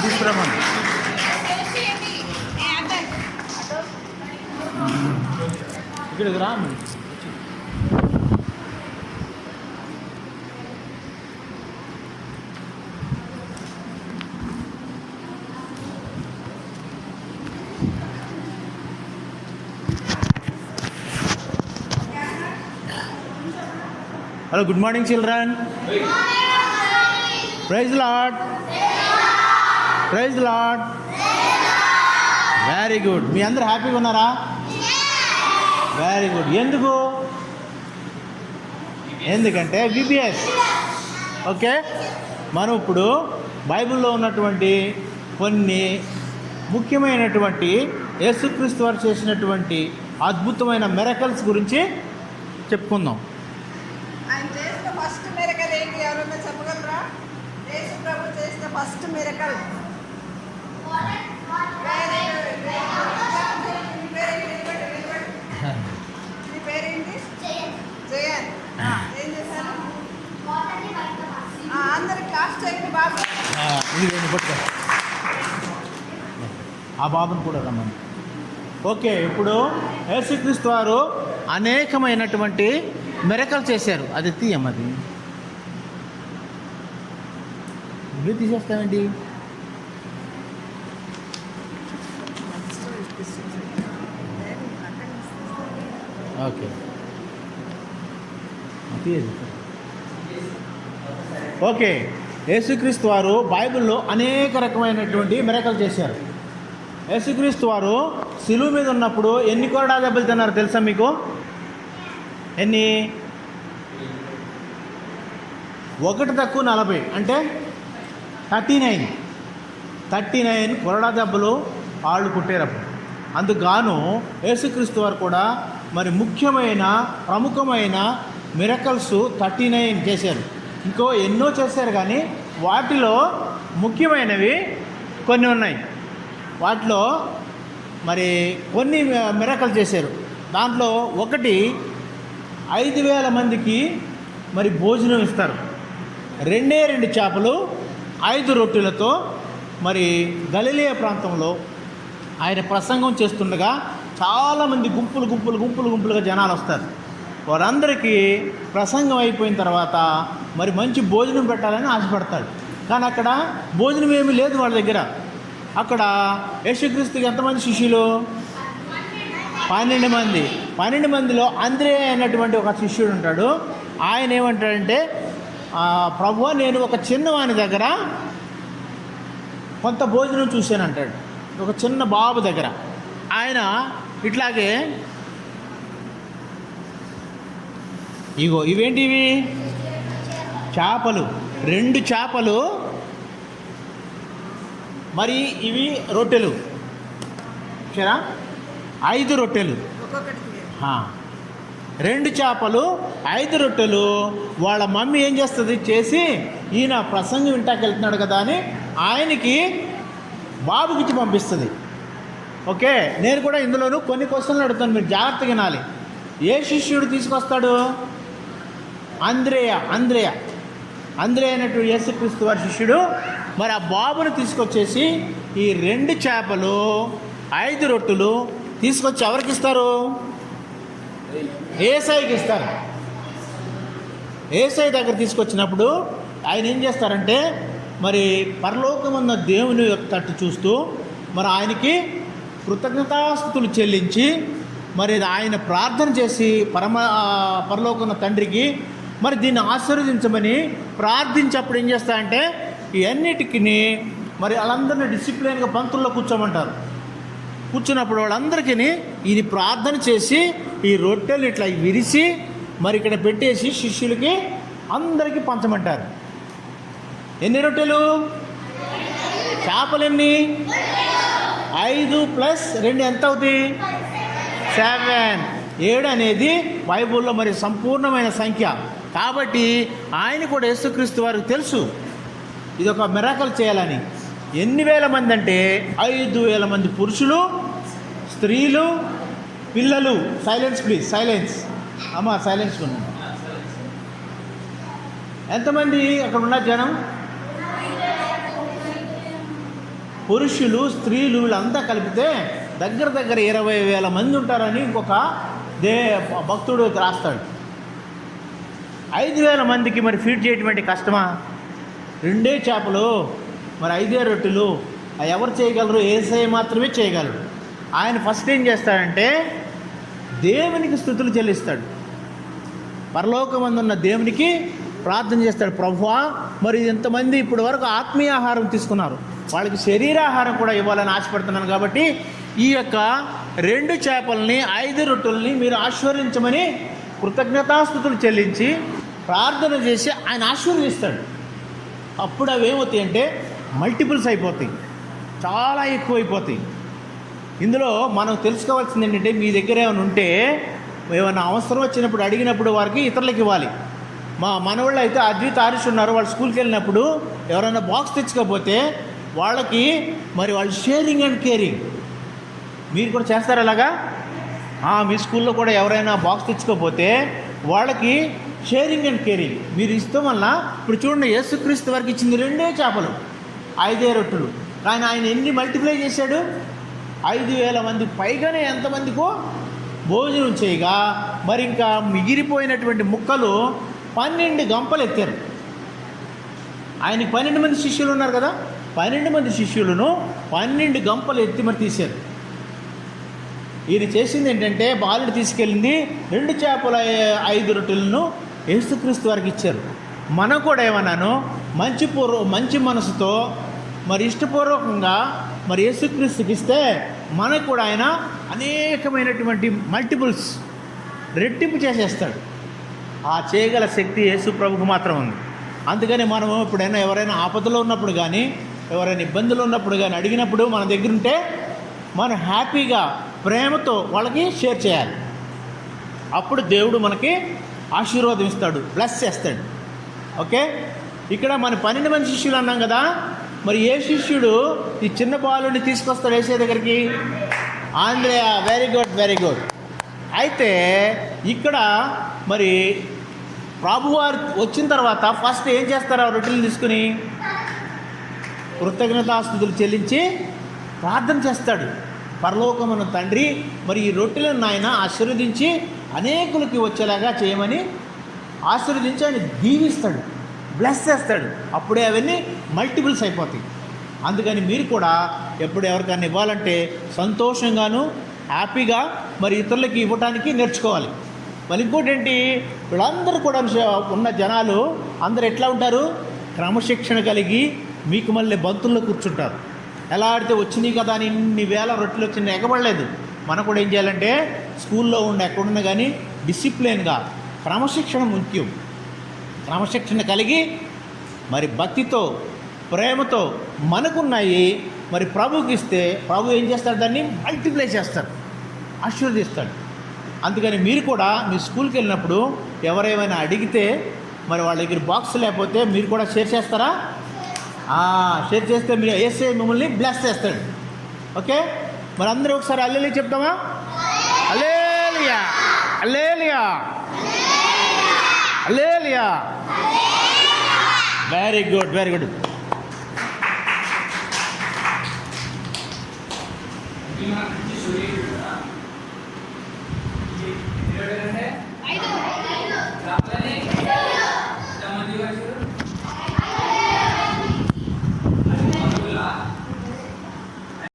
తీసుకురామని. ఇక్కడికి రా. Hello, good morning children. Praise the Lord. Praise the Lord. Very good. మీ అందరూ హ్యాపీగా ఉన్నారా? Very good. ఎందుకంటే విబిఎస్. ఓకే, మనం ఇప్పుడు బైబిల్లో ఉన్నటువంటి కొన్ని ముఖ్యమైనటువంటి యేసుక్రీస్తు వారు చేసినటువంటి అద్భుతమైన మిరకల్స్ గురించి చెప్పుకుందాం. ఫస్ట్ మిరకల్ మీ పేరేంటి? జయన్. ఏం చేశారు? అందరు క్లాస్ చేయండి బాబు. ఆ బాబుని కూడా రమ్మని. ఓకే, ఇప్పుడు యేసుక్రీస్తు వారు అనేకమైనటువంటి మిరకల్ చేశారు. అది తీయమ్మది. ఇల్లు తీసేస్తామండి. Okay, okay. యేసుక్రీస్తు వారు బైబిల్లో అనేక రకమైనటువంటి మిరకలు చేశారు. యేసుక్రీస్తు వారు శిలువ మీద ఉన్నప్పుడు ఎన్ని కొరడా దెబ్బలు తిన్నారు తెలుసా మీకు? ఎన్ని? 1 తక్కువ 40 అంటే 39 కొరడా దెబ్బలు వాళ్ళు కుట్టేరప్పుడు. అందుకుగాను యేసుక్రీస్తు వారు కూడా మరి ముఖ్యమైన ప్రముఖమైన మిరకల్స్ 39 చేశారు. ఇంకో ఎన్నో చేశారు, కానీ వాటిలో ముఖ్యమైనవి కొన్ని ఉన్నాయి. వాటిలో మరి కొన్ని మిరకల్ చేశారు. దాంట్లో ఒకటి 5,000 మందికి మరి భోజనం ఇస్తారు. 2 చేపలు 5 రొట్టెలతో మరి గలిలయ ప్రాంతంలో ఆయన ప్రసంగం చేస్తుండగా చాలామంది గుంపులుగా జనాలు వస్తారు. వారందరికీ ప్రసంగం అయిపోయిన తర్వాత మరి మంచి భోజనం పెట్టాలని ఆశపడతాడు. కానీ అక్కడ భోజనం ఏమీ లేదు వాళ్ళ దగ్గర. అక్కడ యేసుక్రీస్తుకి ఎంతమంది శిష్యులు? 12 మంది. 12 మందిలో అంద్రే అనేటువంటి ఒక శిష్యుడు ఉంటాడు. ఆయన ఏమంటాడంటే, ప్రభువా, నేను ఒక చిన్నవాని దగ్గర కొంత భోజనం చూశాను అంటాడు. ఒక చిన్న బాబు దగ్గర. ఆయన ఇట్లాగే ఇవేంటివి? చేపలు. 2 చేపలు, మరి ఇవి రొట్టెలు. సరే, 5 రొట్టెలు. 2 చేపలు 5 రొట్టెలు. వాళ్ళ మమ్మీ ఏం చేస్తుంది? చేసి ఈయన ప్రసంగం వింటాకి వెళ్తున్నాడు కదా అని ఆయనకి బాబుకిచ్చి పంపిస్తుంది. ఓకే, నేను కూడా ఇందులోనూ కొన్ని క్వశ్చన్లు అడుగుతాను, మీరు జాగ్రత్తగా వినాలి. ఏ శిష్యుడు తీసుకొస్తాడు? అంద్రేయ అనేటువంటి యేసుక్రీస్తు వారి శిష్యుడు. మరి ఆ బాబుని తీసుకొచ్చేసి ఈ 2 చేపలు 5 రొట్టెలు తీసుకొచ్చి ఎవరికి ఇస్తారు? యేసయ్యకి ఇస్తారు. యేసయ్య దగ్గర తీసుకొచ్చినప్పుడు ఆయన ఏం చేస్తారంటే, మరి పరలోకమున్న దేవుని తట్టు చూస్తూ మరి ఆయనకి కృతజ్ఞతాస్తుతులు చెల్లించి మరి ఆయన ప్రార్థన చేసి పరలోకమున్న తండ్రికి మరి దీన్ని ఆశీర్వదించమని ప్రార్థించప్పుడు ఏం చేస్తారంటే, ఇవన్నిటికీ మరి వాళ్ళందరినీ డిసిప్లిన్గా పంతుల్లో కూర్చోమంటారు. కూర్చున్నప్పుడు వాళ్ళందరికీ ఇది ప్రార్థన చేసి ఈ రొట్టెలు ఇట్లా విరిసి మరి ఇక్కడ పెట్టేసి శిష్యులకి అందరికీ పంచమంటారు. ఎన్ని రొట్టెలు? చేపలు ఎన్ని? 5 + 2 ఎంత అవుతాయి? 7. 7 అనేది బైబిల్లో మరి సంపూర్ణమైన సంఖ్య. కాబట్టి ఆయన కూడా యేసుక్రీస్తు వారికి తెలుసు ఇది ఒక మిరకల్ చేయాలని. ఎన్ని వేల మంది అంటే 5,000 మంది పురుషులు, స్త్రీలు, పిల్లలు. సైలెన్స్ ప్లీజ్, సైలెన్స్ అమ్మ, సైలెన్స్ ఉన్నాను. ఎంతమంది అక్కడ ఉన్న జనం? పురుషులు స్త్రీలు వీళ్ళంతా కలిపితే దగ్గర 20,000 మంది ఉంటారని ఇంకొక భక్తుడు రాస్తాడు. 5,000 మందికి మరి ఫీడ్ చేయటం కష్టమా? 2 చేపలు మరి 5 రొట్టెలు ఎవరు చేయగలరు? యేసయ్య మాత్రమే చేయగలరు. ఆయన ఫస్ట్ ఏం చేస్తాడంటే దేవునికి స్తుతులు చెల్లిస్తాడు. పరలోకమందున్న దేవునికి ప్రార్థన చేస్తాడు. ప్రభువా, మరి ఇంతమంది ఇప్పటి వరకు ఆత్మీయ ఆహారం తీసుకున్నారు, వాళ్ళకి శరీరాహారం కూడా ఇవ్వాలని ఆశపడుతున్నాను. కాబట్టి ఈ యొక్క 2 చేపల్ని 5 రొట్టెల్ని మీరు ఆశీర్వదించమని కృతజ్ఞతాస్తుతులు చెల్లించి ప్రార్థన చేసి ఆయన ఆశీర్వదిస్తాడు. అప్పుడు అవి ఏమవుతాయి అంటే మల్టిపుల్స్ అయిపోతాయి, చాలా ఎక్కువైపోతాయి. ఇందులో మనం తెలుసుకోవాల్సింది ఏంటంటే, మీ దగ్గర ఏమైనా ఉంటే ఏమైనా అవసరం వచ్చినప్పుడు అడిగినప్పుడు వారికి ఇతరులకు ఇవ్వాలి. మా మనవాళ్ళు అయితే అద్విత ఆరుష్ ఉన్నారు, వాళ్ళు స్కూల్కి వెళ్ళినప్పుడు ఎవరైనా బాక్స్ తెచ్చుకోకపోతే వాళ్ళకి మరి వాళ్ళు షేరింగ్ అండ్ కేరింగ్. మీరు కూడా చేస్తారు అలాగా? మీ స్కూల్లో కూడా ఎవరైనా బాక్స్ తెచ్చుకోకపోతే వాళ్ళకి షేరింగ్ అండ్ కేరింగ్ మీరు ఇస్తాం వల్ల. ఇప్పుడు చూడండి, యేసుక్రీస్తు వారికి ఇచ్చింది 2 చేపలు 5 రొట్టెలు, కానీ ఆయన ఎన్ని మల్టిప్లై చేశాడు? 5,000 మంది పైగానే ఎంతమందికో భోజనం చేయగా మరి ఇంకా మిగిలిపోయినటువంటి ముక్కలు 12 గంపలు ఎత్తారు. ఆయనకి 12 మంది శిష్యులు ఉన్నారు కదా, 12 మంది శిష్యులను 12 గంపలు ఎత్తి మరి తీశారు. ఈయన చేసింది ఏంటంటే, బాలుడు తీసుకెళ్ళింది 2 చేపల 5 రొట్టెలను యేసుక్రీస్తు వారికి ఇచ్చారు. మనం కూడా ఏమన్నాను, మంచి మనసుతో మరి ఇష్టపూర్వకంగా మరి యేసుక్రీస్తుకి ఇస్తే మనకు కూడా ఆయన అనేకమైనటువంటి మల్టిపుల్స్ రెట్టింపు చేసేస్తాడు. ఆ చేయగల శక్తి యేసు ప్రభుకు మాత్రం ఉంది. అందుకని మనం ఎప్పుడైనా ఎవరైనా ఆపదలో ఉన్నప్పుడు కానీ ఎవరైనా ఇబ్బందులు ఉన్నప్పుడు కానీ అడిగినప్పుడు మన దగ్గర ఉంటే మనం హ్యాపీగా ప్రేమతో వాళ్ళకి షేర్ చేయాలి. అప్పుడు దేవుడు మనకి ఆశీర్వాదం ఇస్తాడు, బ్లెస్ చేస్తాడు. ఓకే, ఇక్కడ మన 12 మంది శిష్యులు అన్నాం కదా, మరి ఏ శిష్యుడు ఈ చిన్న బాలుని తీసుకొస్తాడు యేసయ్య దగ్గరికి? Andreya. Very good, very good. అయితే ఇక్కడ మరి ప్రభువారు వచ్చిన తర్వాత ఫస్ట్ ఏం చేస్తారు? ఆ రొట్టెలు తీసుకుని కృతజ్ఞతాస్తుతులు చెల్లించి ప్రార్థన చేస్తాడు. పరలోకమున తండ్రి, మరి ఈ రొట్టెలను ఆయన ఆశీర్వదించి అనేకులకి వచ్చేలాగా చేయమని ఆశీర్వదించి ఆయన దీవిస్తాడు, బ్లెస్ చేస్తాడు. అప్పుడే అవన్నీ మల్టిపుల్స్ అయిపోతాయి. అందుకని మీరు కూడా ఎప్పుడు ఎవరికైనా ఇవ్వాలంటే సంతోషంగాను హ్యాపీగా మరి ఇతరులకి ఇవ్వటానికి నేర్చుకోవాలి. మరి ఇంకోటి ఏంటి, వీళ్ళందరూ కూడా ఉన్న జనాలు అందరూ ఎట్లా ఉంటారు? క్రమశిక్షణ కలిగి మీకు మళ్ళీ బంతుల్లో కూర్చుంటారు. ఎలా ఆడితే వచ్చినాయి కదా అని ఇన్ని వేల రొట్టెలు వచ్చినాయి ఎగబడలేదు. మనం కూడా ఏం చేయాలంటే స్కూల్లో ఎక్కడున్నా కానీ డిసిప్లిన్గా క్రమశిక్షణ ముఖ్యం. క్రమశిక్షణ కలిగి మరి భక్తితో ప్రేమతో మనకున్నాయి మరి ప్రభుకి ఇస్తే ప్రభు ఏం చేస్తాడు? దాన్ని మల్టిప్లై చేస్తాడు, ఆశీర్వదిస్తాడు. అందుకని మీరు కూడా మీ స్కూల్కి వెళ్ళినప్పుడు ఎవరేమైనా అడిగితే మరి వాళ్ళ దగ్గర బాక్స్ లేకపోతే మీరు కూడా షేర్ చేస్తారా? షేర్ చేస్తే మీరు యేసయ్య మిమ్మల్ని బ్లెస్ చేస్తాడు. ఓకే, మరి అందరూ ఒకసారి హల్లెలూయా చెప్తామా? Hallelujah, hallelujah, hallelujah. Very good, very good. Terima kasih.